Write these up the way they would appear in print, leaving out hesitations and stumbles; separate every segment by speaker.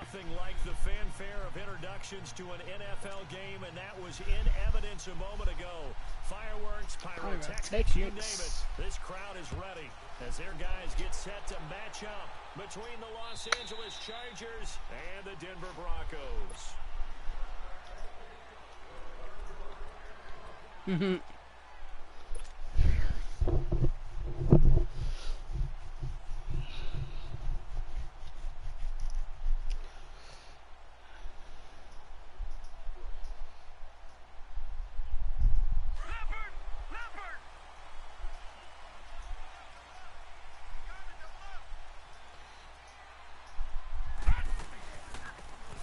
Speaker 1: Nothing like the fanfare of introductions to an NFL game, and that was in evidence a moment ago. Fireworks, pyrotechnics, you name it. This crowd is ready as their guys get set to match up between the Los Angeles Chargers and the Denver Broncos.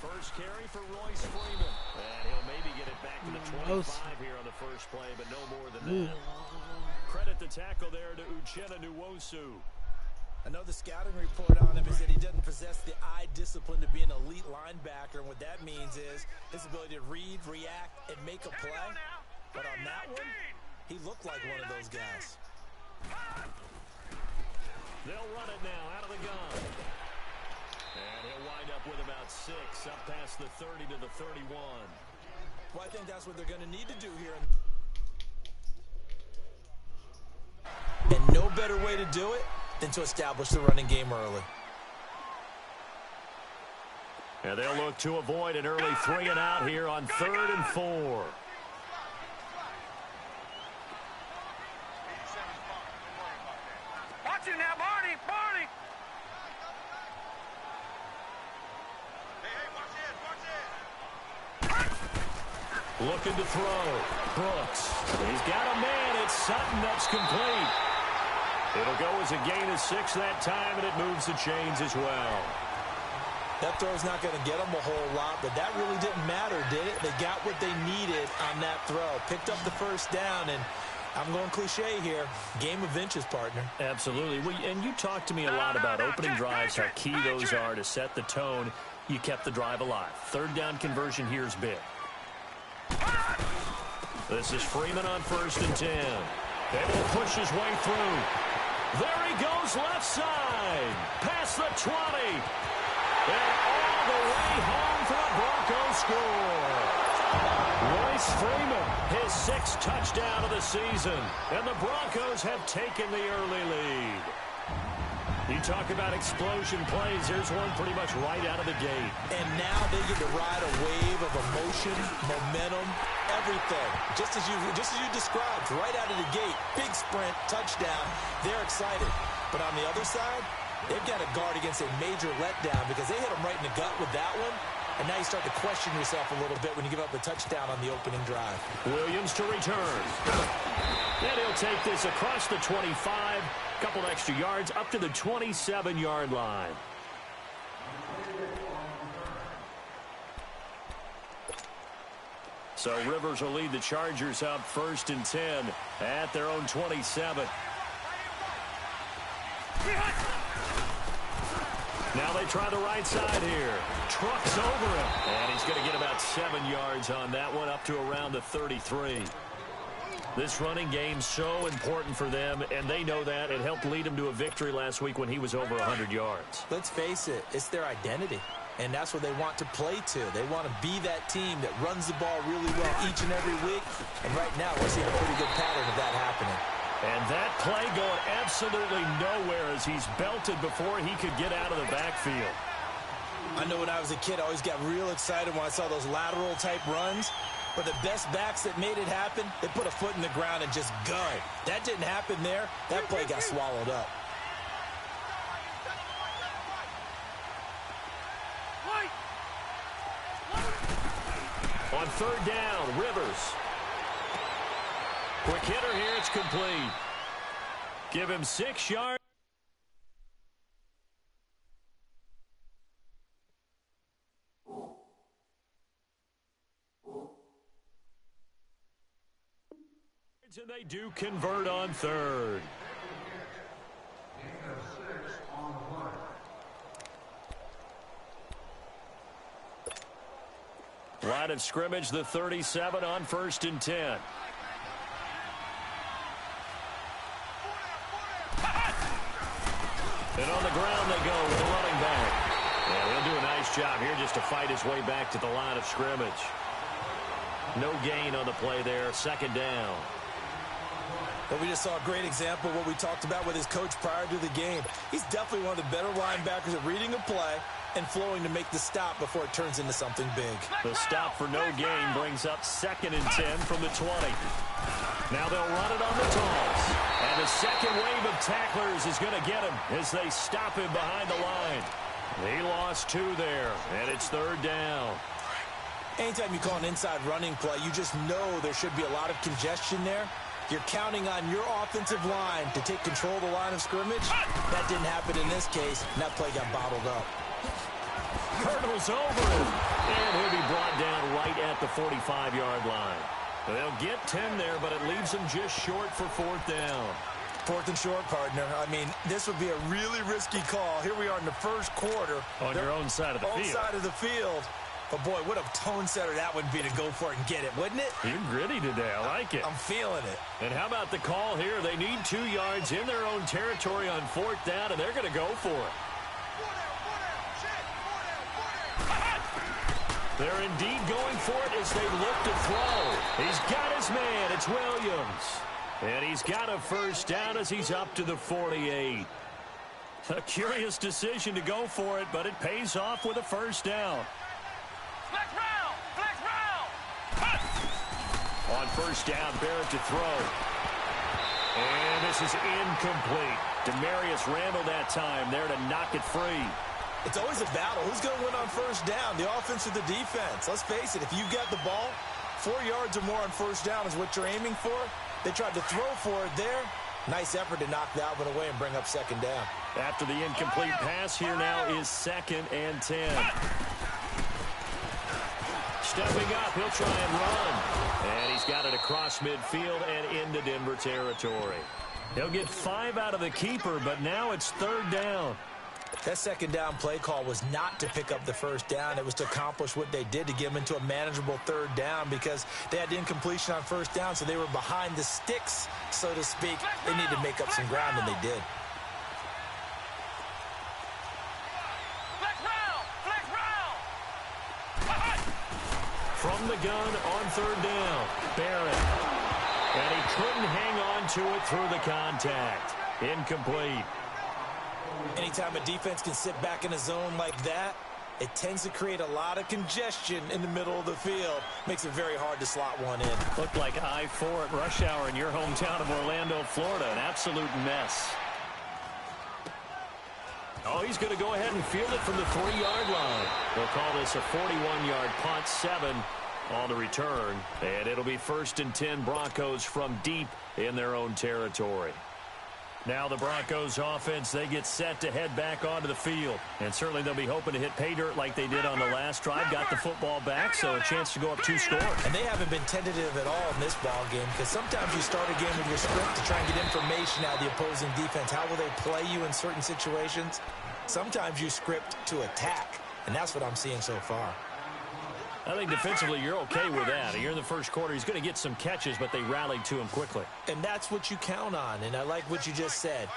Speaker 1: First carry for Royce Freeman. And he'll maybe get it back to the 25 here on the first play, but no more than that. Credit the tackle there to Uchenna Nwosu.
Speaker 2: I know the scouting report on him is that he doesn't possess the eye discipline to be an elite linebacker, and what that means is his ability to read, react, and make a play. But on that one, he looked like one of those guys.
Speaker 1: They'll run it now out of the gun. And he'll wind up with about 6, up past the 30 to the 31.
Speaker 2: Well, I think that's what they're going to need to do here. And no better way to do it than to establish the running game early.
Speaker 1: And they'll look to avoid an early 3 and out here on 3rd and 4.
Speaker 3: Watch it now, Barney! Barney!
Speaker 1: Looking to throw. Brooks. He's got a man. It's Sutton. That's complete. It'll go as a gain of 6 that time, and it moves the chains as well.
Speaker 2: That throw's not going to get them a whole lot, but that really didn't matter, did it? They got what they needed on that throw. Picked up the first down, and I'm going cliche here. Game of inches, partner.
Speaker 1: Absolutely. Well, and you talked to me a lot about opening drives, how key those are to set the tone. You kept the drive alive. 3rd down conversion here is big. This is Freeman on 1st and 10. Able to push his way through. There he goes left side. Past the 20. And all the way home for a Broncos score. Royce Freeman, his 6th touchdown of the season. And the Broncos have taken the early lead. You talk about explosion plays. There's one pretty much right out of the gate.
Speaker 2: And now they get to ride a wave of emotion, momentum, everything. Just as you described, right out of the gate, big sprint, touchdown. They're excited. But on the other side, they've got to guard against a major letdown because they hit them right in the gut with that one. And now you start to question yourself a little bit when you give up a touchdown on the opening drive.
Speaker 1: Williams to return. And he'll take this across the 25. Couple extra yards up to the 27-yard line. So Rivers will lead the Chargers up 1st and 10 at their own 27. Now they try the right side here. Trucks over him. And he's going to get about 7 yards on that one, up to around the 33. This running game so important for them, and they know that. It helped lead him to a victory last week when he was over 100 yards.
Speaker 2: Let's face it, it's their identity, and that's what they want to play to. They want to be that team that runs the ball really well each and every week, and right now we're seeing a pretty good pattern of that happening.
Speaker 1: And that play going absolutely nowhere as he's belted before he could get out of the backfield.
Speaker 2: I know when I was a kid, I always got real excited when I saw those lateral-type runs. But the best backs that made it happen, they put a foot in the ground and just gunned. That didn't happen there. That play got swallowed up.
Speaker 1: On 3rd down, Rivers. Quick hitter here, it's complete. Give him 6 yards. And they do convert on 3rd. Line of scrimmage, the 37 on 1st and 10. And on the ground they go with the running back. Yeah, he'll do a nice job here just to fight his way back to the line of scrimmage. No gain on the play there. Second down.
Speaker 2: But we just saw a great example of what we talked about with his coach prior to the game. He's definitely one of the better linebackers at reading a play and flowing to make the stop before it turns into something big.
Speaker 1: The stop for no gain brings up 2nd and 10 from the 20. Now they'll run it on the toss. And the second wave of tacklers is going to get him as they stop him behind the line. He lost 2 there, and it's 3rd down.
Speaker 2: Anytime you call an inside running play, you just know there should be a lot of congestion there. You're counting on your offensive line to take control of the line of scrimmage. That didn't happen in this case, and that play got bottled up.
Speaker 1: Hurdles over him, and he'll be brought down right at the 45-yard line. They'll get 10 there, but it leaves them just short for 4th down.
Speaker 2: 4th and short, partner. I mean, this would be a really risky call. Here we are in the first quarter.
Speaker 1: On your own side of the field.
Speaker 2: Own side of the field. But, boy, what a tone setter that would be to go for it and get it, wouldn't it?
Speaker 1: You're gritty today. I like it.
Speaker 2: I'm feeling it.
Speaker 1: And how about the call here? They need 2 yards in their own territory on 4th down, and they're going to go for it. They're indeed going for it as they look to throw. He's got his man. It's Williams. And he's got a 1st down as he's up to the 48. A curious decision to go for it, but it pays off with a 1st down. On 1st down, Barrett to throw. And this is incomplete. Demarius Randall that time there to knock it free.
Speaker 2: It's always a battle. Who's going to win on 1st down, the offense or the defense? Let's face it, if you've got the ball, 4 yards or more on 1st down is what you're aiming for. They tried to throw for it there. Nice effort to knock that one away and bring up 2nd down.
Speaker 1: After the incomplete pass, here now is 2nd and 10. Stepping up, he'll try and run. And he's got it across midfield and into Denver territory. He'll get 5 out of the keeper, but now it's 3rd down.
Speaker 2: That 2nd down play call was not to pick up the 1st down. It was to accomplish what they did, to get them into a manageable 3rd down, because they had incompletion on 1st down, so they were behind the sticks, so to speak. They needed to make up some ground, and they did.
Speaker 1: From the gun on 3rd down, Barrett. And he couldn't hang on to it through the contact. Incomplete.
Speaker 2: Anytime a defense can sit back in a zone like that, it tends to create a lot of congestion in the middle of the field. Makes it very hard to slot one in.
Speaker 1: Looked like I-4 at rush hour in your hometown of Orlando, Florida. An absolute mess. Oh, he's going to go ahead and field it from the 3-yard line. They'll call this a 41-yard punt, 7 on the return. And it'll be 1st and 10 Broncos from deep in their own territory. Now the Broncos offense, they get set to head back onto the field. And certainly they'll be hoping to hit pay dirt like they did on the last drive. Got the football back, so a chance to go up 2 scores.
Speaker 2: And they haven't been tentative at all in this ball game, because sometimes you start a game with your script to try and get information out of the opposing defense. How will they play you in certain situations? Sometimes you script to attack, and that's what I'm seeing so far.
Speaker 1: I think defensively you're okay with that. Here in the first quarter, he's going to get some catches, but they rallied to him quickly.
Speaker 2: And that's what you count on, and I like what you just said.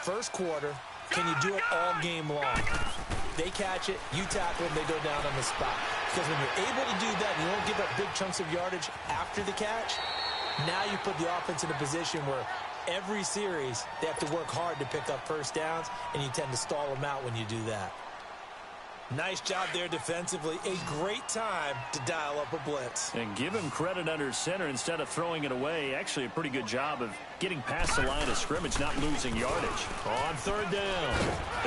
Speaker 2: First quarter, can you do it all game long? They catch it, you tackle them, they go down on the spot. Because when you're able to do that and you don't give up big chunks of yardage after the catch, now you put the offense in a position where every series they have to work hard to pick up 1st downs, and you tend to stall them out when you do that. Nice job there defensively. A great time to dial up a blitz.
Speaker 1: And give him credit under center instead of throwing it away. Actually, a pretty good job of getting past the line of scrimmage, not losing yardage. On 3rd down,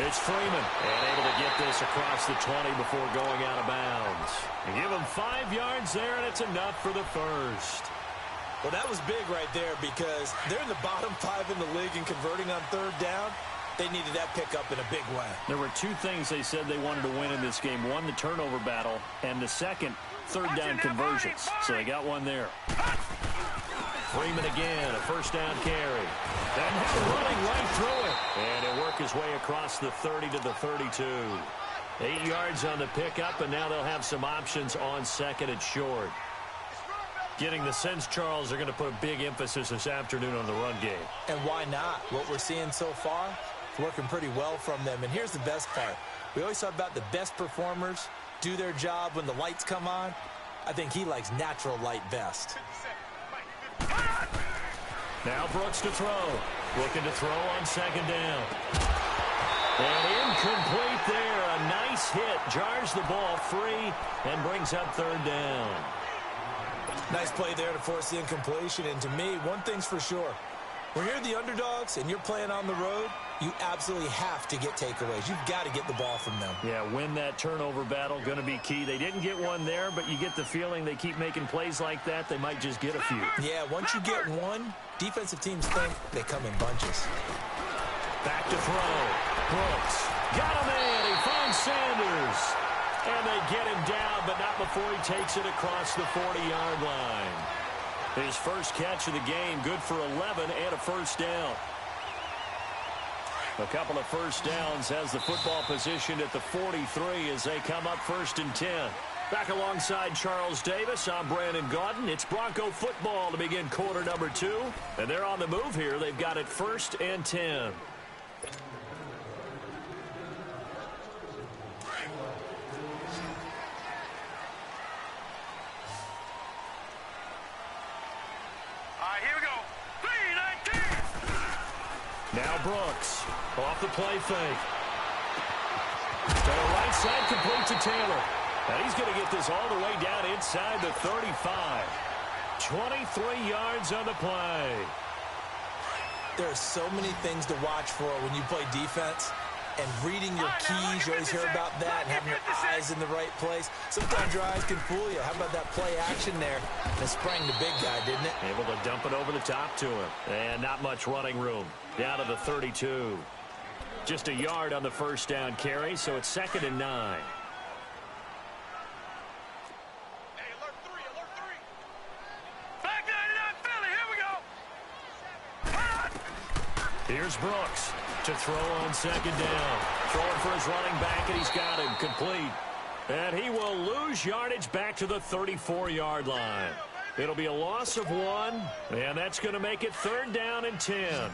Speaker 1: it's Freeman. And able to get this across the 20 before going out of bounds. And give him 5 yards there, and it's enough for the 1st.
Speaker 2: Well, that was big right there, because they're in the bottom 5 in the league in converting on 3rd down. They needed that pickup in a big way.
Speaker 1: There were 2 things they said they wanted to win in this game. One, the turnover battle, and the second, 3rd down conversions. So they got one there. Freeman again, a 1st down carry. And running right through it. And he'll work his way across the 30 to the 32. 8 yards on the pickup, and now they'll have some options on 2nd and short. Getting the sense, Charles, they're going to put a big emphasis this afternoon on the run game.
Speaker 2: And why not? What we're seeing so far, it's working pretty well from them. And here's the best part. We always talk about the best performers do their job when the lights come on. I think he likes natural light best.
Speaker 1: Now Brooks to throw. Looking to throw on second down. And incomplete there. A nice hit. Jars the ball free and brings up third down.
Speaker 2: Nice play there to force the incompletion. And to me, one thing's for sure. When you're the underdogs and you're playing on the road, you absolutely have to get takeaways. You've got to get the ball from them.
Speaker 1: Yeah, win that turnover battle, going to be key. They didn't get one there, but you get the feeling they keep making plays like that, they might just get a few.
Speaker 2: Yeah, once you get one, defensive teams think they come in bunches.
Speaker 1: Back to throw. Brooks got him in. He finds Sanders. And they get him down, but not before he takes it across the 40-yard line. His first catch of the game, good for 11 and a first down. A couple of first downs has the football position at the 43 as they come up 1st and 10. Back alongside Charles Davis, I'm Brandon Gaudin. It's Bronco football to begin quarter number 2. And they're on the move here. They've got it 1st and 10. Now Brooks, off the play fake. To the right side, complete to Taylor. And he's going to get this all the way down inside the 35. 23 yards on the play.
Speaker 2: There are so many things to watch for when you play defense. And reading your keys, you always hear about that, and having your eyes in the right place. Sometimes your eyes can fool you. How about that play action there? That sprang the big guy, didn't it?
Speaker 1: Able to dump it over the top to him. And not much running room. Down to the 32. Just a yard on the first down carry, so it's 2nd and 9.
Speaker 3: Hey, alert 3, alert 3. Back 99 Philly, here we go.
Speaker 1: Here's Brooks to throw on second down. Throwing for his running back, and he's got him complete. And he will lose yardage back to the 34-yard line. It'll be a loss of 1, and that's going to make it 3rd down and 10.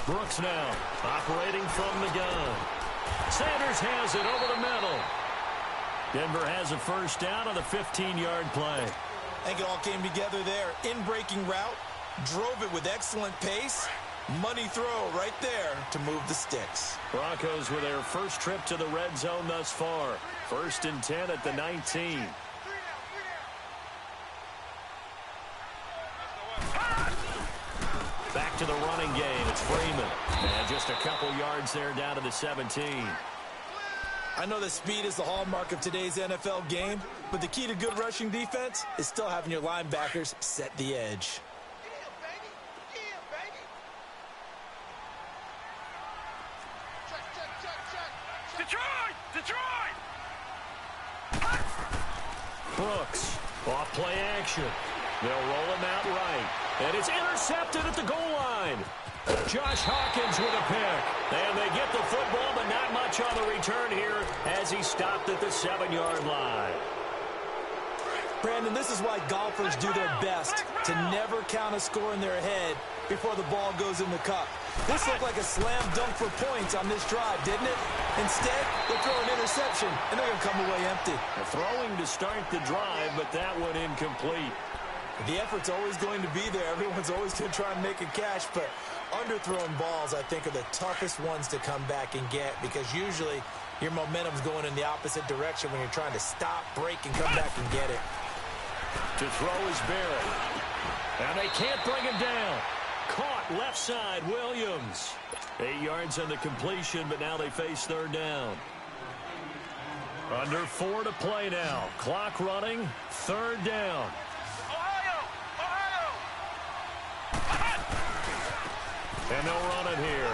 Speaker 1: Brooks now operating from the gun. Sanders has it over the middle. Denver has a first down on the 15-yard play.
Speaker 2: I think it all came together there. In-breaking route, drove it with excellent pace. Money throw right there to move the sticks.
Speaker 1: Broncos with their first trip to the red zone thus far. 1st and 10 at the 19. Back to the running game. It's Freeman. And just a couple yards there down to the 17.
Speaker 2: I know that speed is the hallmark of today's NFL game, but the key to good rushing defense is still having your linebackers set the edge.
Speaker 3: Detroit! Detroit!
Speaker 1: Brooks, off play action. They'll roll him out right. And it's intercepted at the goal line. Josh Hawkins with a pick. And they get the football, but not much on the return here as he stopped at the 7-yard line.
Speaker 2: Brandon, this is why golfers do their best to never count a score in their head before the ball goes in the cup. This looked like a slam dunk for points on this drive, didn't it? Instead, they throw an interception, and they're going to come away empty.
Speaker 1: Throwing to start the drive, but that one incomplete.
Speaker 2: The effort's always going to be there. Everyone's always going to try and make a catch, but underthrown balls, I think, are the toughest ones to come back and get because usually your momentum's going in the opposite direction when you're trying to stop, break, and come back and get it.
Speaker 1: To throw is Barrett. And they can't bring him down. Caught left side, Williams. 8 yards on the completion, but now they face 3rd down. Under 4 to play now. Clock running, 3rd down. And they'll run it here.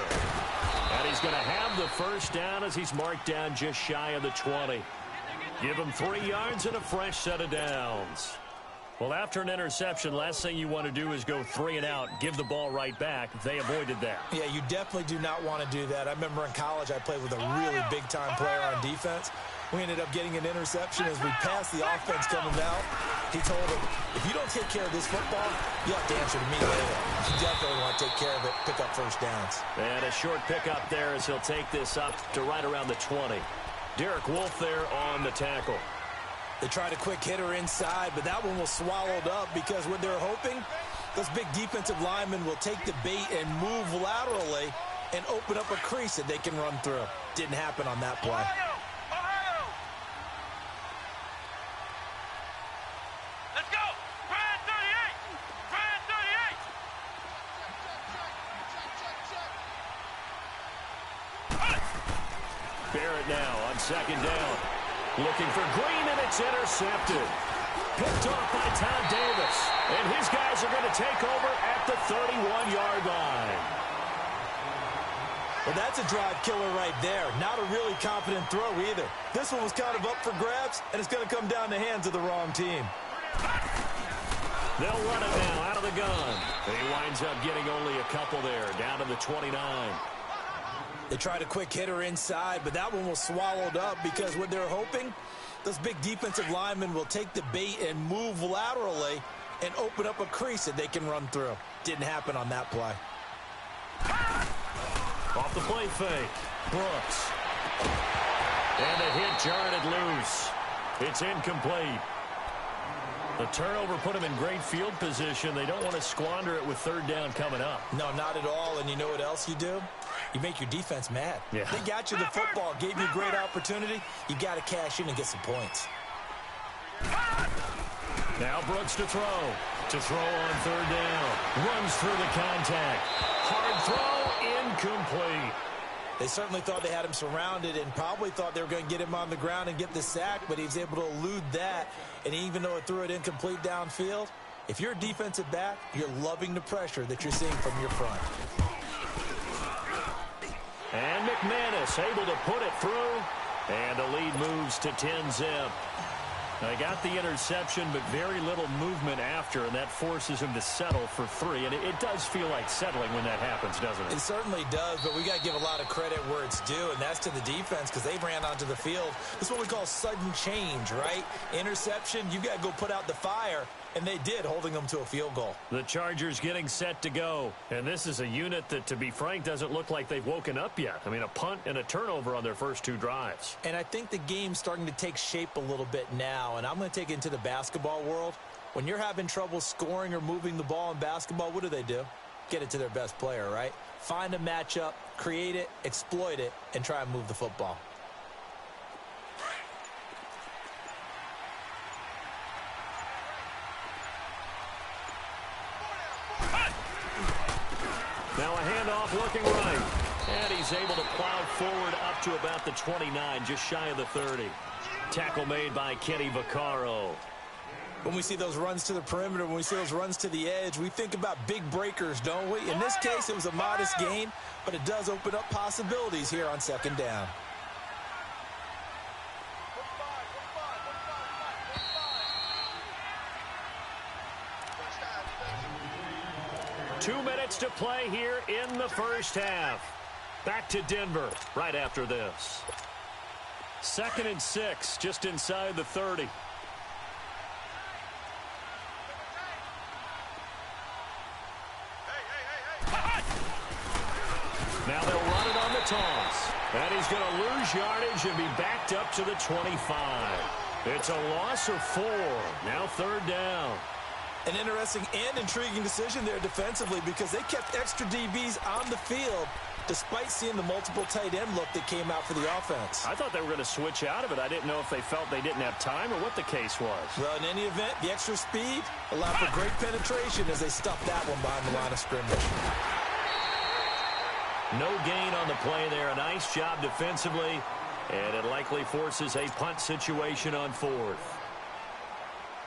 Speaker 1: And he's going to have the first down as he's marked down just shy of the 20. Give him 3 yards and a fresh set of downs. Well, after an interception, last thing you want to do is go 3 and out, give the ball right back. They avoided that.
Speaker 2: Yeah, you definitely do not want to do that. I remember in college I played with a really big-time player on defense. We ended up getting an interception as we passed the offense coming out. He told him, if you don't take care of this football, you have to answer to me later. You definitely want to take care of it, pick up first downs.
Speaker 1: And a short pickup there as he'll take this up to right around the 20. Derek Wolfe there on the tackle.
Speaker 2: They tried a quick hitter inside, but that one was swallowed up because what they're hoping, those big defensive linemen will take the bait and move laterally and open up a crease that they can run through. Didn't happen on that play.
Speaker 3: Ohio! Let's go! Brad 38! Brad 38!
Speaker 1: Barrett now on second down. Looking for Green, and it's intercepted. Picked off by Todd Davis. And his guys are going to take over at the 31-yard line.
Speaker 2: Well, that's a drive killer right there. Not a really confident throw either. This one was kind of up for grabs, and it's going to come down the hands of the wrong team.
Speaker 1: They'll run it now out of the gun. And he winds up getting only a couple there, down to the 29.
Speaker 2: They tried a quick hitter inside, but that one was swallowed up because what they're hoping, those big defensive linemen will take the bait and move laterally and open up a crease that they can run through. Didn't happen on that play.
Speaker 1: Off the play fake, Brooks. And the hit jarred it loose. It's incomplete. The turnover put him in great field position. They don't want to squander it with third down coming up.
Speaker 2: No, not at all. And you know what else you do? You make your defense mad.
Speaker 1: Yeah.
Speaker 2: They got you the football, gave you a great opportunity. You got to cash in and get some points.
Speaker 1: Now Brooks to throw. To throw on third down. Runs through the contact. Hard throw, incomplete.
Speaker 2: They certainly thought they had him surrounded and probably thought they were going to get him on the ground and get the sack, but he was able to elude that. And even though it threw it incomplete downfield, if you're a defensive back, you're loving the pressure that you're seeing from your front.
Speaker 1: And McManus able to put it through. And the lead moves to 10-zip. They got the interception, but very little movement after, and that forces him to settle for 3. And it does feel like settling when that happens, doesn't it?
Speaker 2: It certainly does, but we got to give a lot of credit where it's due, and that's to the defense because they ran onto the field. This is what we call sudden change, right? Interception, you got to go put out the fire, and they did, holding them to a field goal.
Speaker 1: The Chargers getting set to go, and this is a unit that, to be frank, doesn't look like they've woken up yet. I mean, a punt and a turnover on their first 2 drives.
Speaker 2: And I think the game's starting to take shape a little bit now, and I'm going to take it into the basketball world. When you're having trouble scoring or moving the ball in basketball, what do? Get it to their best player, right? Find a matchup, create it, exploit it, and try and move the football.
Speaker 1: Now a handoff looking right. And he's able to plow forward up to about the 29, just shy of the 30. Tackle made by Kenny Vaccaro.
Speaker 2: When we see those runs to the perimeter, when we see those runs to the edge, we think about big breakers, don't we? In this case, it was a modest gain, but it does open up possibilities here on second down.
Speaker 3: Two
Speaker 1: 2 minutes to play here in the first half. Back to Denver right after this. 2nd and 6, just inside the 30. Now they'll run it on the toss. And he's going to lose yardage and be backed up to the 25. It's a loss of 4. Now 3rd down.
Speaker 2: An interesting and intriguing decision there defensively because they kept extra DBs on the field despite seeing the multiple tight end look that came out for the offense.
Speaker 1: I thought they were going to switch out of it. I didn't know if they felt they didn't have time or what the case was.
Speaker 2: Well, in any event, the extra speed allowed for great penetration as they stuffed that one behind the line of scrimmage.
Speaker 1: No gain on the play there. A nice job defensively, and it likely forces a punt situation on 4th.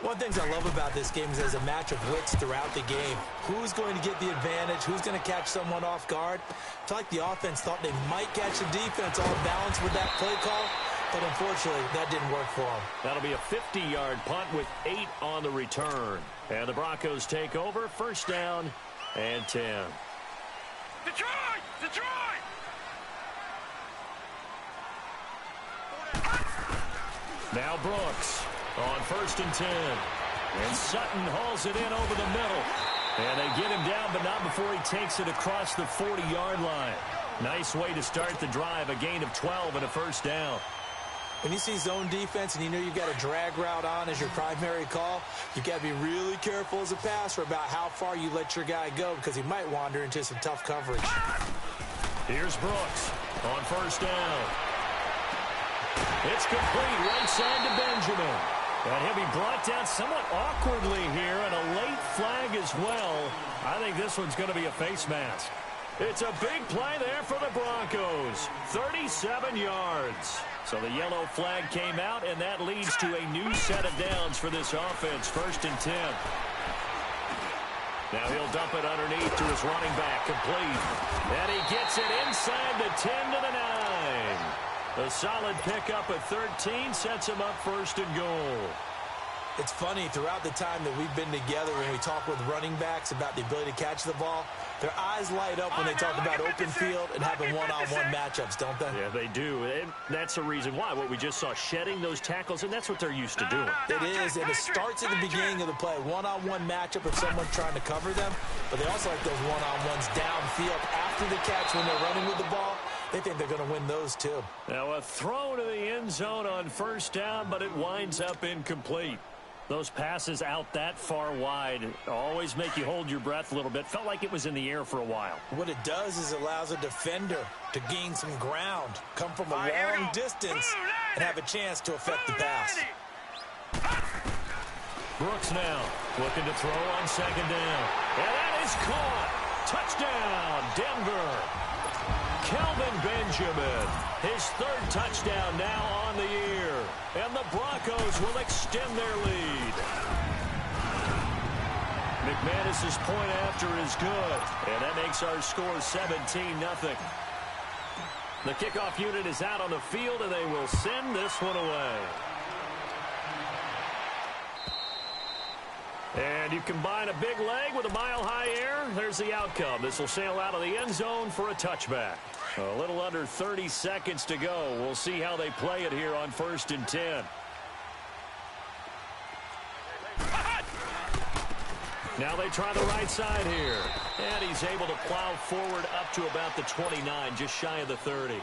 Speaker 2: One of the things I love about this game is there's a match of wits throughout the game. Who's going to get the advantage? Who's going to catch someone off guard? I feel like the offense thought they might catch the defense all balanced with that play call, but unfortunately, that didn't work for them.
Speaker 1: That'll be a 50-yard punt with 8 on the return. And the Broncos take over, 1st down and 10.
Speaker 3: Detroit! Detroit!
Speaker 1: Now Brooks on 1st and 10. And Sutton hauls it in over the middle. And they get him down, but not before he takes it across the 40-yard line. Nice way to start the drive, a gain of 12 and a first down.
Speaker 2: When you see zone defense and you know you've got a drag route on as your primary call, you've got to be really careful as a passer about how far you let your guy go because he might wander into some tough coverage.
Speaker 1: Here's Brooks on first down. It's complete right side to Benjamin. And he'll be brought down somewhat awkwardly here, and a late flag as well. I think this one's going to be a face mask. It's a big play there for the Broncos. 37 yards. So the yellow flag came out, and that leads to a new set of downs for this offense. 1st and 10. Now he'll dump it underneath to his running back, complete. And he gets it inside the 10 to the 9. A solid pickup at 13 sets him up 1st and goal.
Speaker 2: It's funny, throughout the time that we've been together and we talk with running backs about the ability to catch the ball, their eyes light up when they talk about open field and having one-on-one matchups, don't they?
Speaker 1: Yeah, they do. And that's the reason why. What we just saw, shedding those tackles, and that's what they're used to doing.
Speaker 2: It is, and it starts at the beginning of the play. One-on-one matchup if someone's trying to cover them, but they also like those one-on-ones downfield after the catch when they're running with the ball. They think they're going to win those, too.
Speaker 1: Now, a throw to the end zone on first down, but it winds up incomplete. Those passes out that far wide always make you hold your breath a little bit. Felt like it was in the air for a while.
Speaker 2: What it does is it allows a defender to gain some ground, come from a long distance, and have a chance to affect the pass.
Speaker 1: Brooks now looking to throw on 2nd down. And that is caught. Touchdown, Denver. Kelvin Benjamin, his 3rd touchdown now on the year. And the Broncos will extend their lead. McManus's point after is good. And that makes our score 17-0. The kickoff unit is out on the field, and they will send this one away. And you combine a big leg with a mile-high air, there's the outcome. This will sail out of the end zone for a touchback. A little under 30 seconds to go. We'll see how they play it here on 1st and 10. Now they try the right side here. And he's able to plow forward up to about the 29, just shy of the 30.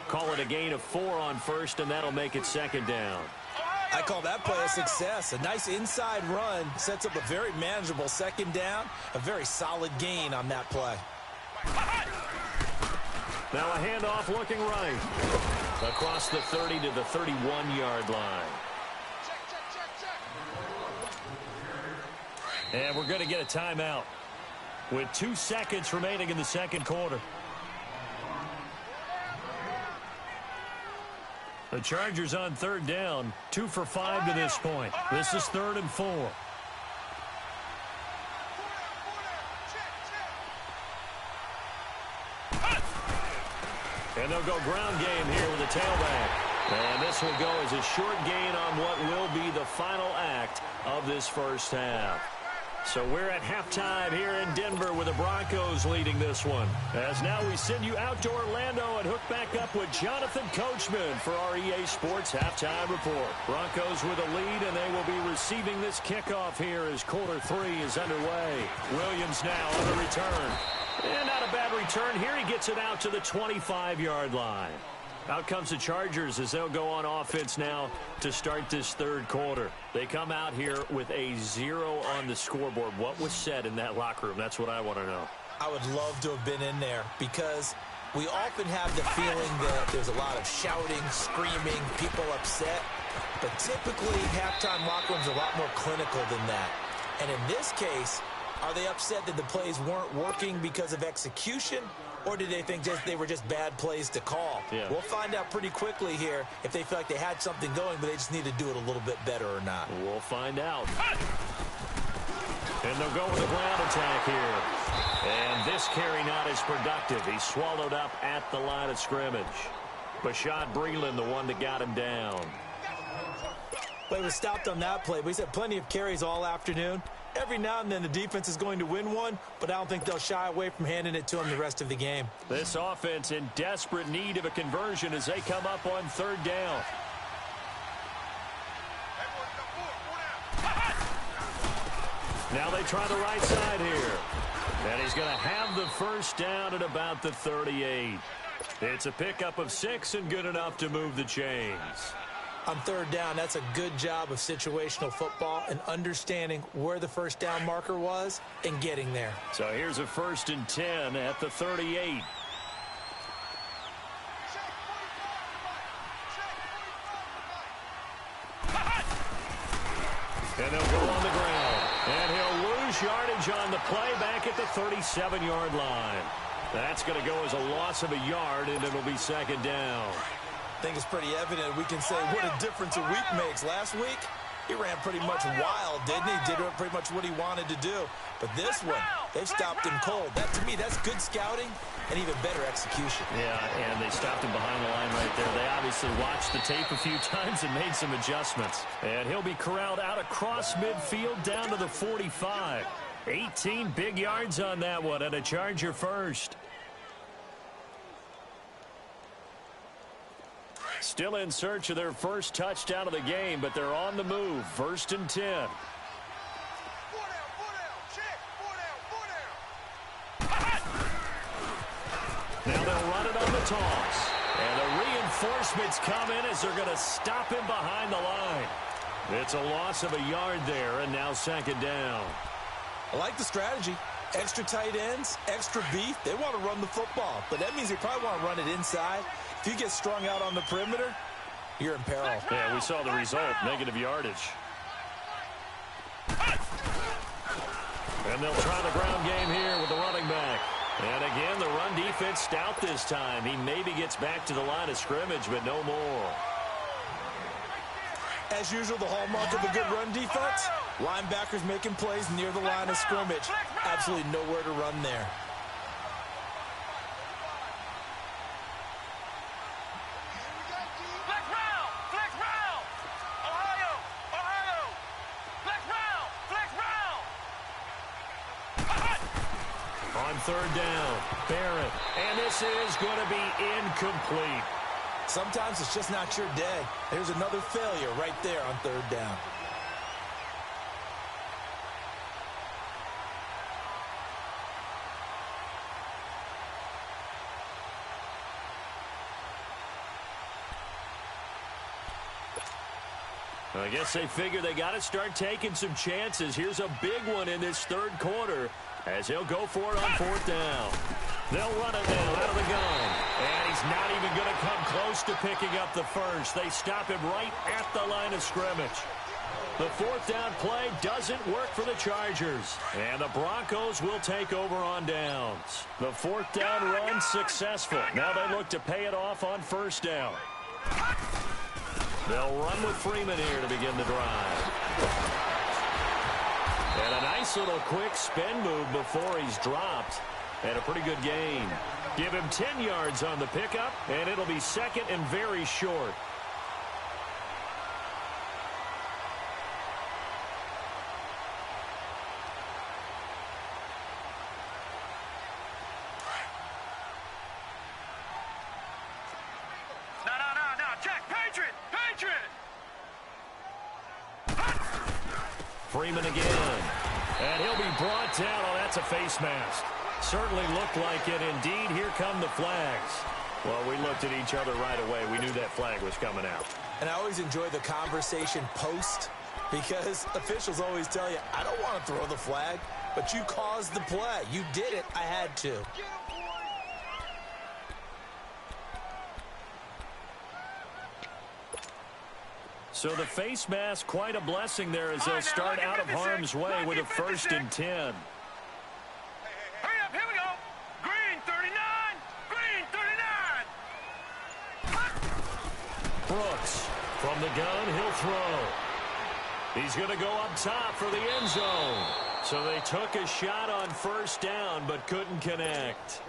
Speaker 1: Call it a gain of 4 on 1st, and that'll make it 2nd down.
Speaker 2: I call that play a success. A nice inside run sets up a very manageable 2nd down. A very solid gain on that play.
Speaker 1: Now a handoff looking right. Across the 30 to the 31-yard line. And we're going to get a timeout with 2 seconds remaining in the 2nd quarter. The Chargers on 3rd down, 2 for 5 to this point. This is 3rd and 4. And they'll go ground game here with a tailback. And this will go as a short gain on what will be the final act of this 1st half. So we're at halftime here in Denver with the Broncos leading this one. As now we send you out to Orlando and hook back up with Jonathan Coachman for our EA Sports Halftime Report. Broncos with a lead, and they will be receiving this kickoff here as quarter 3 is underway. Williams now on the return. And not a bad return here. He gets it out to the 25-yard line. Out comes the Chargers as they'll go on offense now to start this 3rd quarter. They come out here with a 0 on the scoreboard. What was said in that locker room? That's what I want to know. I would love to have been in there because we often have the feeling that there's a lot of shouting, screaming, people upset. But typically, halftime locker rooms are a lot more clinical than that. And in this case, are they upset that the plays weren't working because of execution? Or did they think they were just bad plays to call? Yeah. We'll find out pretty quickly here if they feel like they had something going, but they just need to do it a little bit better or not. We'll find out. And they'll go with a ground attack here. And this carry not as productive. He's swallowed up at the line of scrimmage. Bashad Breeland, the one that got him down. Well, he was stopped on that play, but he's had plenty of carries all afternoon. Every now and then the defense is going to win one, but I don't think they'll shy away from handing it to him the rest of the game. This offense in desperate need of a conversion as they come up on 3rd down. Now they try the right side here. And he's going to have the first down at about the 38. It's a pickup of 6 and good enough to move the chains.
Speaker 2: On third down, that's a good job of situational football and understanding where the first down marker was and getting there.
Speaker 1: So here's a 1st and 10 at the 38. And they'll go on the ground. And he'll lose yardage on the play back at the 37-yard line. That's going to go as a loss of a yard, and it'll be 2nd down.
Speaker 2: I think it's pretty evident. We can say what a difference a week makes. Last week, he ran pretty much wild, didn't he? Did pretty much what he wanted to do. But this one, they've stopped him cold. That, to me, that's good scouting and even better execution.
Speaker 1: Yeah, and they stopped him behind the line right there. They obviously watched the tape a few times and made some adjustments. And he'll be corralled out across midfield down to the 45. 18 big yards on that one, and a Charger first. Still in search of their first touchdown of the game, but they're on the move. 1st and 10.
Speaker 3: 4 down, check, 4 down.
Speaker 1: Now they'll run it on the toss. And the reinforcements come in as they're going to stop him behind the line. It's a loss of a yard there, and now 2nd down.
Speaker 2: I like the strategy. Extra tight ends, extra beef. They want to run the football, but that means they probably want to run it inside. If you get strung out on the perimeter, you're in peril.
Speaker 1: Yeah, we saw the result, negative yardage. And they'll try the ground game here with the running back. And again, the run defense stout this time. He maybe gets back to the line of scrimmage, but no more.
Speaker 2: As usual, the hallmark of a good run defense, linebackers making plays near the line of scrimmage. Absolutely nowhere to run there.
Speaker 3: Flex round. Ohio. Flex round.
Speaker 1: On 3rd down, Barrett. And this is going to be incomplete.
Speaker 2: Sometimes it's just not your day. There's another failure right there on 3rd down.
Speaker 1: I guess they figure they got to start taking some chances. Here's a big one in this 3rd quarter as he'll go for it on 4th down. They'll run it now out of the gun. And he's not even going to come close to picking up the first. They stop him right at the line of scrimmage. The 4th down play doesn't work for the Chargers. And the Broncos will take over on downs. The 4th down run successful. Now they look to pay it off on 1st down. They'll run with Freeman here to begin the drive. And a nice little quick spin move before he's dropped. And a pretty good gain. Give him 10 yards on the pickup, and it'll be 2nd and very short.
Speaker 3: No. Check. Patriot.
Speaker 1: Freeman again. And he'll be brought down. Oh, that's a face mask. Certainly looked like it. Indeed, here come the flags. Well, we looked at each other right away. We knew that flag was coming out.
Speaker 2: And I always enjoy the conversation post because officials always tell you, I don't want to throw the flag, but you caused the play. You did it. I had to.
Speaker 1: So the face mask, quite a blessing there as they'll start out of harm's way with a 1st and 10.
Speaker 3: Hurry up, here we go. Green 39.
Speaker 1: Brooks from the gun, he'll throw. He's going to go up top for the end zone. So they took a shot on 1st down but couldn't connect.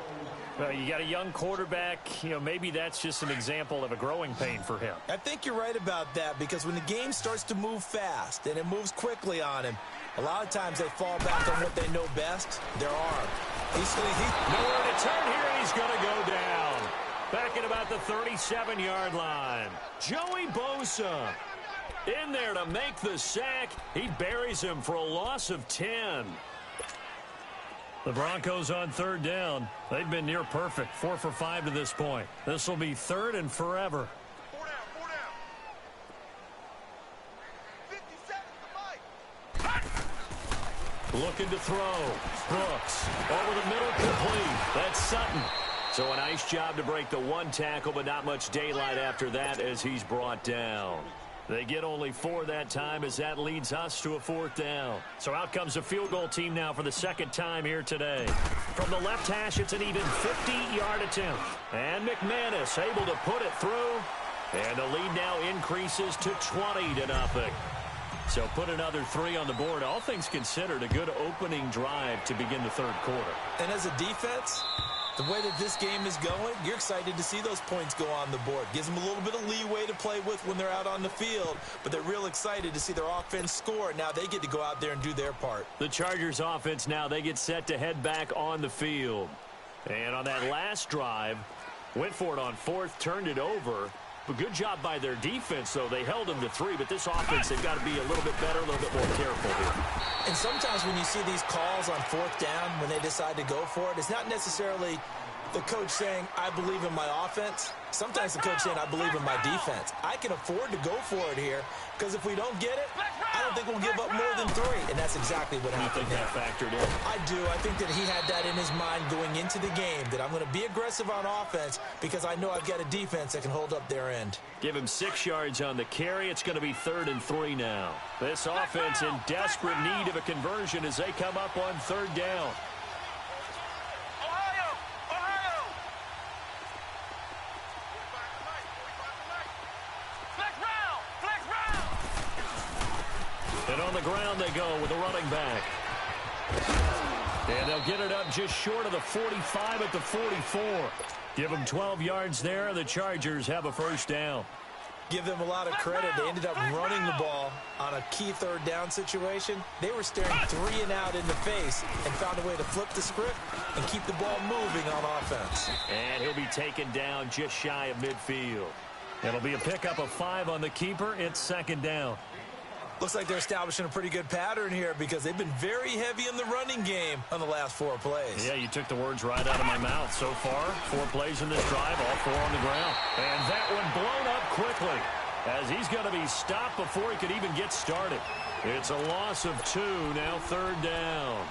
Speaker 1: You got a young quarterback, maybe that's just an example of a growing pain for him.
Speaker 2: I think you're right about that because when the game starts to move fast and it moves quickly on him, a lot of times they fall back on what they know best, their arm. He's
Speaker 1: nowhere to turn here, and he's going to go down. Back at about the 37-yard line. Joey Bosa. In there to make the sack. He buries him for a loss of 10. The Broncos on third down. They've been near perfect, 4 for 5 to this point. This will be third and forever.
Speaker 3: 4 down. 57 to Mike.
Speaker 1: Looking to throw. Brooks over the middle, complete. That's Sutton. So a nice job to break the one tackle, but not much daylight after that as he's brought down. They get only 4 that time as that leads us to a 4th down. So out comes the field goal team now for the second time here today. From the left hash, it's an even 50-yard attempt. And McManus able to put it through. And the lead now increases to 20-0. So put another 3 on the board. All things considered, a good opening drive to begin the third quarter.
Speaker 2: And as a defense, the way that this game is going, you're excited to see those points go on the board. Gives them a little bit of leeway to play with when they're out on the field, but they're real excited to see their offense score. Now they get to go out there and do their part.
Speaker 1: The Chargers offense now, they get set to head back on the field. And on that last drive, went for it on 4th, turned it over. But good job by their defense, though. They held them to 3, but this offense, they've got to be a little bit better, a little bit more careful here.
Speaker 2: And sometimes when you see these calls on 4th down, when they decide to go for it, it's not necessarily the coach saying, I believe in my offense. Sometimes the coach saying, I believe in my defense. I can afford to go for it here because if we don't get it, I don't think we'll give up more than 3. And that's exactly what happened.
Speaker 1: You think that factored in?
Speaker 2: I do. I think that he had that in his mind going into the game, that I'm going to be aggressive on offense because I know I've got a defense that can hold up their end.
Speaker 1: Give him 6 yards on the carry. It's going to be 3rd and 3 now. This offense in desperate need of a conversion as they come up on 3rd down. And on the ground they go with the running back. And they'll get it up just short of the 45 at the 44. Give them 12 yards there, and the Chargers have a 1st down.
Speaker 2: Give them a lot of credit. They ended up running the ball on a key 3rd down situation. They were staring 3 and out in the face and found a way to flip the script and keep the ball moving on offense.
Speaker 1: And he'll be taken down just shy of midfield. It'll be a pickup of 5 on the keeper. It's 2nd down.
Speaker 2: Looks like they're establishing a pretty good pattern here because they've been very heavy in the running game on the last 4 plays.
Speaker 1: Yeah, you took the words right out of my mouth. So far, 4 plays in this drive, all 4 on the ground. And that one blown up quickly as he's going to be stopped before he could even get started. It's a loss of 2, now 3rd down.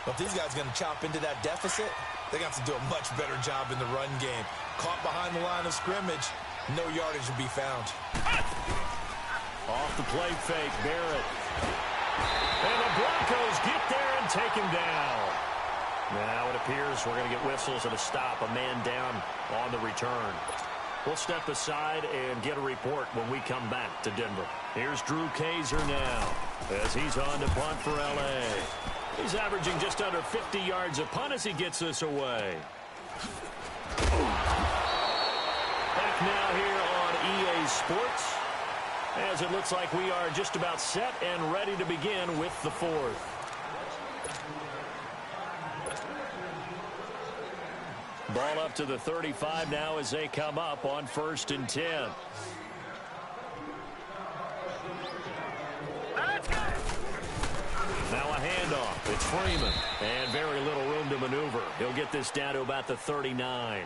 Speaker 2: Well, if these guys are going to chop into that deficit, they got to do a much better job in the run game. Caught behind the line of scrimmage, no yardage to be found.
Speaker 1: Off the play fake, Barrett. And the Broncos get there and take him down. Now it appears we're going to get whistles and a stop, a man down on the return. We'll step aside and get a report when we come back to Denver. Here's Drew Kaiser now as he's on to punt for L.A. He's averaging just under 50 yards a punt as he gets this away. Back now here on EA Sports, as it looks like we are just about set and ready to begin with the 4th. Ball up to the 35 now as they come up on 1st and 10. Now a handoff. It's Freeman. And very little room to maneuver. He'll get this down to about the 39.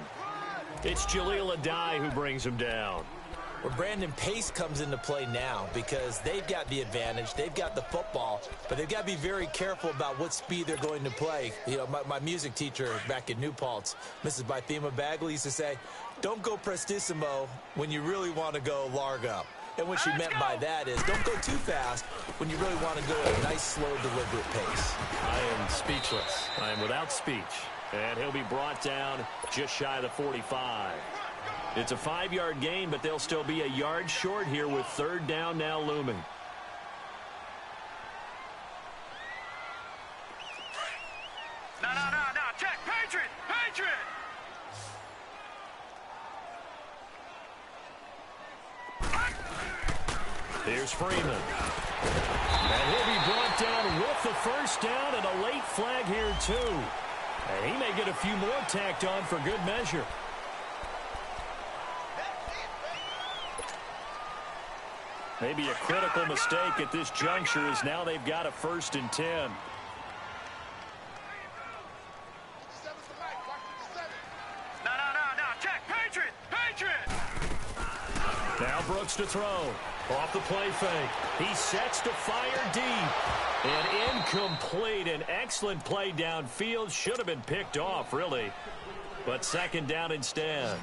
Speaker 1: It's Jaleel Adai who brings him down.
Speaker 2: Where Brandon Pace comes into play now because they've got the advantage. They've got the football, but they've got to be very careful about what speed they're going to play. You know, my music teacher back in New Paltz, Mrs. Bythema Bagley, used to say, don't go prestissimo when you really want to go largo. And what she meant by that is don't go too fast when you really want to go at a nice, slow, deliberate pace.
Speaker 1: I am speechless. I am without speech. And he'll be brought down just shy of the 45. It's a 5-yard gain, but they'll still be a yard short here with 3rd down now looming.
Speaker 3: No. Check. Patriot.
Speaker 1: Here's Freeman. And he'll be brought down with the 1st down and a late flag here, too. And he may get a few more tacked on for good measure. Maybe a critical mistake at this juncture as now they've got a 1st and 10.
Speaker 3: Check. Patriot.
Speaker 1: Now Brooks to throw. Off the play fake. He sets to fire deep. And incomplete. An excellent play downfield. Should have been picked off, really. But 2nd down instead.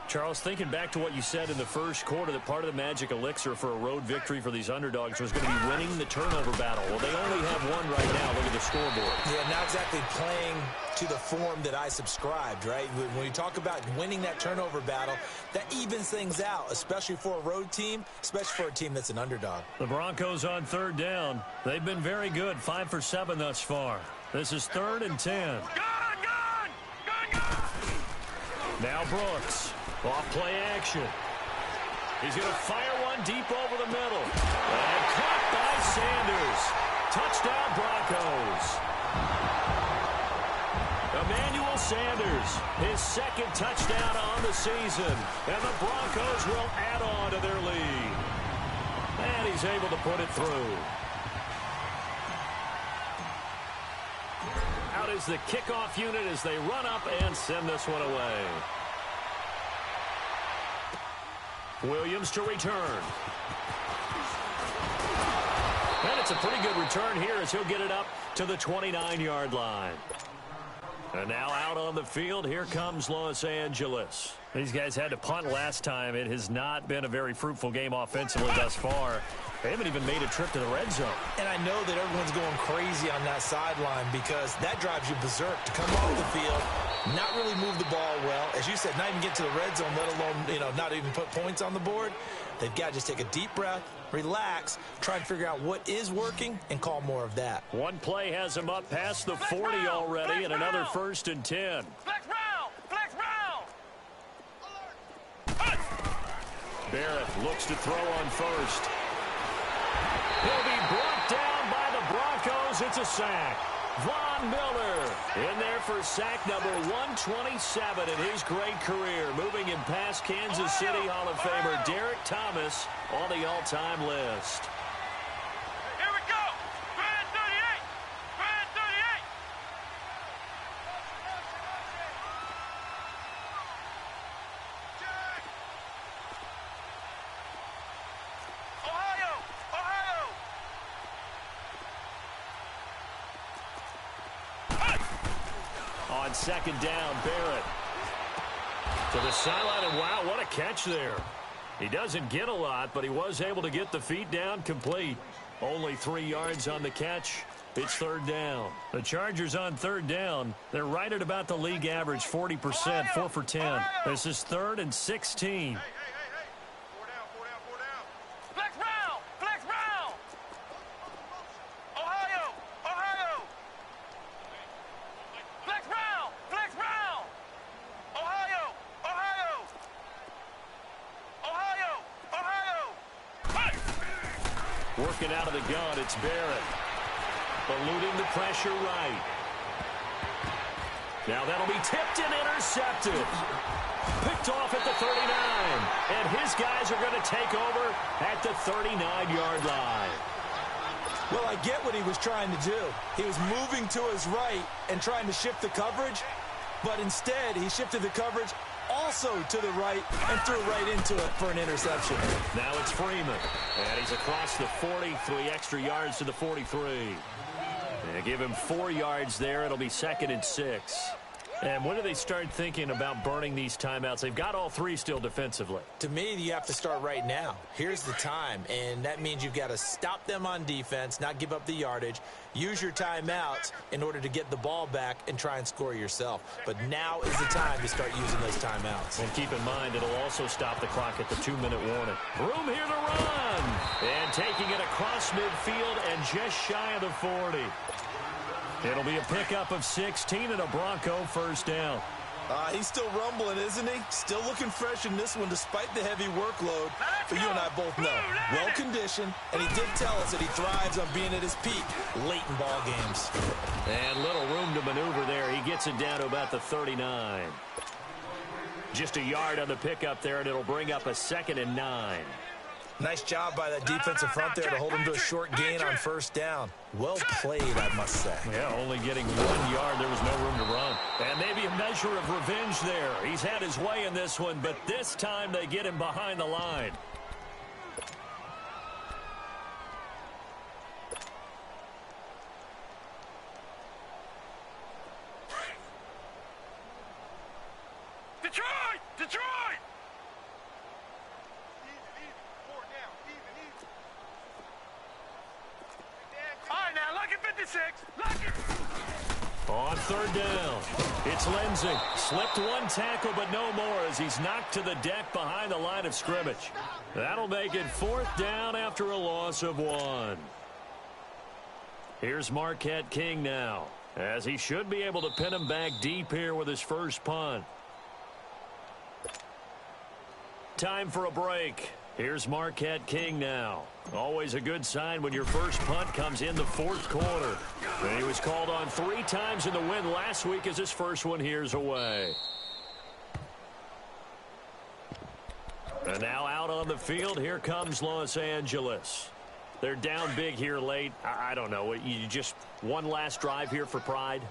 Speaker 1: Charles, thinking back to what you said in the first quarter, that part of the magic elixir for a road victory for these underdogs was going to be winning the turnover battle. Well, they only have one right now. Look at the scoreboard.
Speaker 2: Yeah, not exactly playing to the form that I subscribed, right? When you talk about winning that turnover battle, that evens things out, especially for a road team, especially for a team that's an underdog.
Speaker 1: The Broncos on 3rd down. They've been very good, 5 for 7 thus far. This is 3rd and 10.
Speaker 3: Gun!
Speaker 1: Now Brooks. Off play action. He's going to fire one deep over the middle. And caught by Sanders. Touchdown Broncos. Emmanuel Sanders, his 2nd touchdown on the season. And the Broncos will add on to their lead. And he's able to put it through. Out is the kickoff unit as they run up and send this one away. Williams to return. And it's a pretty good return here as he'll get it up to the 29-yard line. And now out on the field, here comes Los Angeles. These guys had to punt last time. It has not been a very fruitful game offensively thus far. They haven't even made a trip to the red zone.
Speaker 2: And I know that everyone's going crazy on that sideline because that drives you berserk to come off the field, not really move the ball well. As you said, not even get to the red zone, let alone, not even put points on the board. They've got to just take a deep breath, relax, try and figure out what is working, and call more of that.
Speaker 1: One play has him up past the 40 already, and another 1st and 10.
Speaker 3: Flex round!
Speaker 1: Barrett looks to throw on 1st. He'll be brought down by the Broncos. It's a sack. Von Miller in there for sack number 127 in his great career. Moving in past Kansas City Hall of Famer Derek Thomas on the all-time list.
Speaker 3: Here we go! Grand 38! Grand 38! Ohio!
Speaker 1: On 2nd down, Barrett to the sideline, and wow, what a catch there. He doesn't get a lot, but he was able to get the feet down complete. Only 3 yards on the catch. It's 3rd down. The Chargers on 3rd down. They're right at about the league average, 40%, 4 for 10. This is 3rd and 16.
Speaker 3: Hey. 4 down. Flex round! Ohio! Flex round! Ohio!
Speaker 1: Working out of the gun, it's Barrett. Eluding the pressure right. Now that'll be tipped and intercepted. Picked off at the 39. And his guys are going to take over at the 39-yard line.
Speaker 2: Well, I get what he was trying to do. He was moving to his right and trying to shift the coverage, but instead he shifted the coverage also to the right and threw right into it for an interception.
Speaker 1: Now it's Freeman, and he's across the 40, 3 extra yards to the 43. And give him 4 yards there. It'll be 2nd and 6. And when do they start thinking about burning these timeouts? They've got all 3 still defensively.
Speaker 2: To me, you have to start right now. Here's the time, and that means you've got to stop them on defense, not give up the yardage, use your timeouts in order to get the ball back and try and score yourself. But now is the time to start using those timeouts.
Speaker 1: And keep in mind, it'll also stop the clock at the 2-minute warning. Room here to run. And taking it across midfield and just shy of the 40. It'll be a pickup of 16 and a Bronco 1st down.
Speaker 2: He's still rumbling, isn't he? Still looking fresh in this one despite the heavy workload. But you and I both know, well-conditioned, and he did tell us that he thrives on being at his peak late in ball games.
Speaker 1: And little room to maneuver there. He gets it down to about the 39. Just a yard on the pickup there, and it'll bring up a 2nd and 9.
Speaker 2: Nice job by that defensive front there to hold him to a short gain on first down. Well played, I must say.
Speaker 1: Yeah, only getting 1 yard. There was no room to run. And maybe a measure of revenge there. He's had his way in this one, but this time they get him behind the line.
Speaker 3: Detroit! Detroit! All right, now, look at 56. Look at...
Speaker 1: On third down, it's Lindsey. Slipped one tackle, but no more as he's knocked to the deck behind the line of scrimmage. That'll make it fourth down after a loss of 1. Here's Marquette King now, as he should be able to pin him back deep here with his first punt. Time for a break. Here's Marquette King now. Always a good sign when your first punt comes in the fourth quarter. And he was called on 3 times in the win last week as his first one here's away. And now out on the field, here comes Los Angeles. They're down big here late. I don't know. You just one last drive here for pride?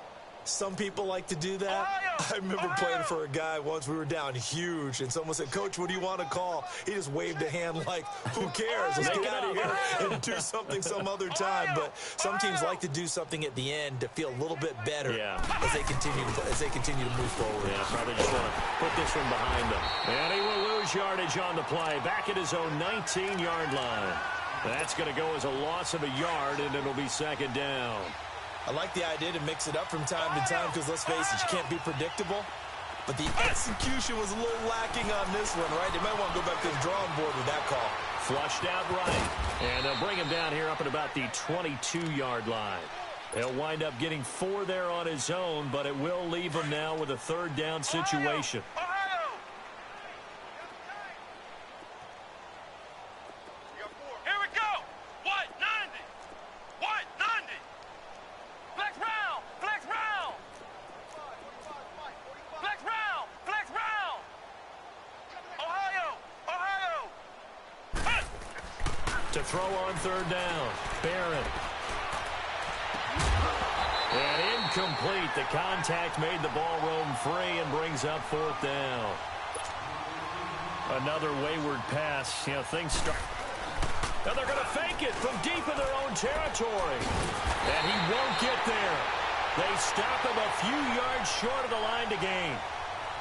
Speaker 2: Some people like to do that. I remember playing for a guy once. We were down huge, and someone said, "Coach, what do you want to call?" He just waved a hand like, "Who cares? Let's get out of here and do something some other time." But some teams like to do something at the end to feel a little bit better as they continue to move forward.
Speaker 1: Yeah, probably just want to put this one behind them. And he will lose yardage on the play, back at his own 19-yard line. That's going to go as a loss of a yard, and it'll be second down.
Speaker 2: I like the idea to mix it up from time to time because, let's face it, you can't be predictable. But the execution was a little lacking on this one, right? They might want to go back to the drawing board with that call.
Speaker 1: Flushed out right. And they'll bring him down here up at about the 22-yard line. He'll wind up getting 4 there on his own, but it will leave him now with a third down situation. To throw on third down, Barrett. And incomplete. The contact made the ball roam free and brings up fourth down. Another wayward pass. You know, things start. And they're going to fake it from deep in their own territory. And he won't get there. They stop him a few yards short of the line to gain.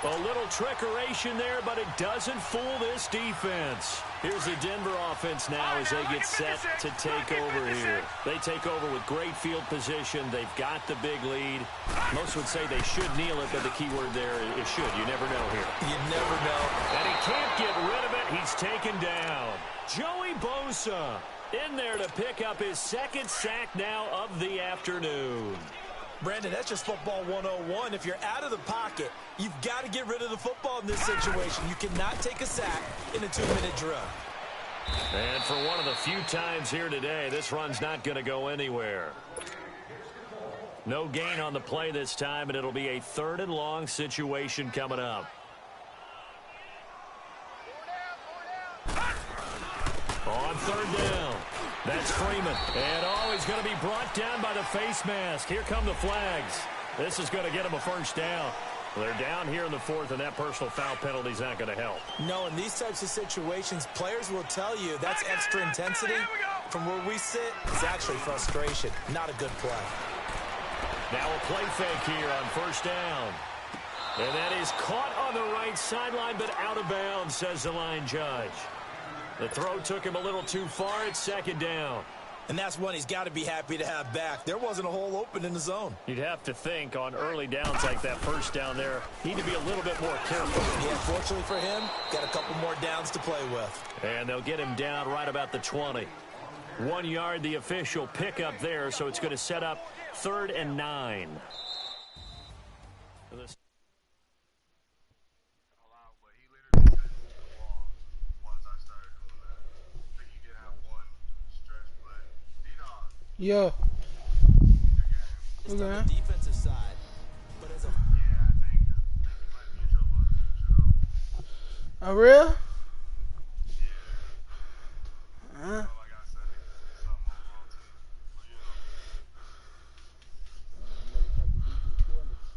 Speaker 1: A little trickeration there, but it doesn't fool this defense. Here's the Denver offense now as they get set to take over here. They take over with great field position. They've got the big lead. Most would say they should kneel it, but the key word there is should. You never know here.
Speaker 2: You never know.
Speaker 1: And he can't get rid of it. He's taken down. Joey Bosa in there to pick up his second sack now of the afternoon.
Speaker 2: Brandon, that's just football 101. If you're out of the pocket, you've got to get rid of the football in this situation. You cannot take a sack in a 2-minute drill.
Speaker 1: And for one of the few times here today, this run's not going to go anywhere. No gain on the play this time, and it'll be a 3rd and long situation coming up. On third down. That's Freeman. And he's going to be brought down by the face mask. Here come the flags. This is going to get him a first down. They're down here in the 4th, and that personal foul penalty is not going to help.
Speaker 2: No, in these types of situations, players will tell you that's extra intensity. From where we sit, it's actually frustration. Not a good play.
Speaker 1: Now a play fake here on first down. And that is caught on the right sideline, but out of bounds, says the line judge. The throw took him a little too far. It's second down.
Speaker 2: And that's one he's got to be happy to have back. There wasn't a hole open in the zone.
Speaker 1: You'd have to think on early downs like that first down there, he need to be a little bit more careful.
Speaker 2: Yeah, fortunately for him, got a couple more downs to play with.
Speaker 1: And they'll get him down right about the 20. 1 yard, the official pickup there, so it's going to set up 3rd and 9.
Speaker 4: Yeah.
Speaker 2: It's on the defensive side. But as a
Speaker 4: oh, real? Huh?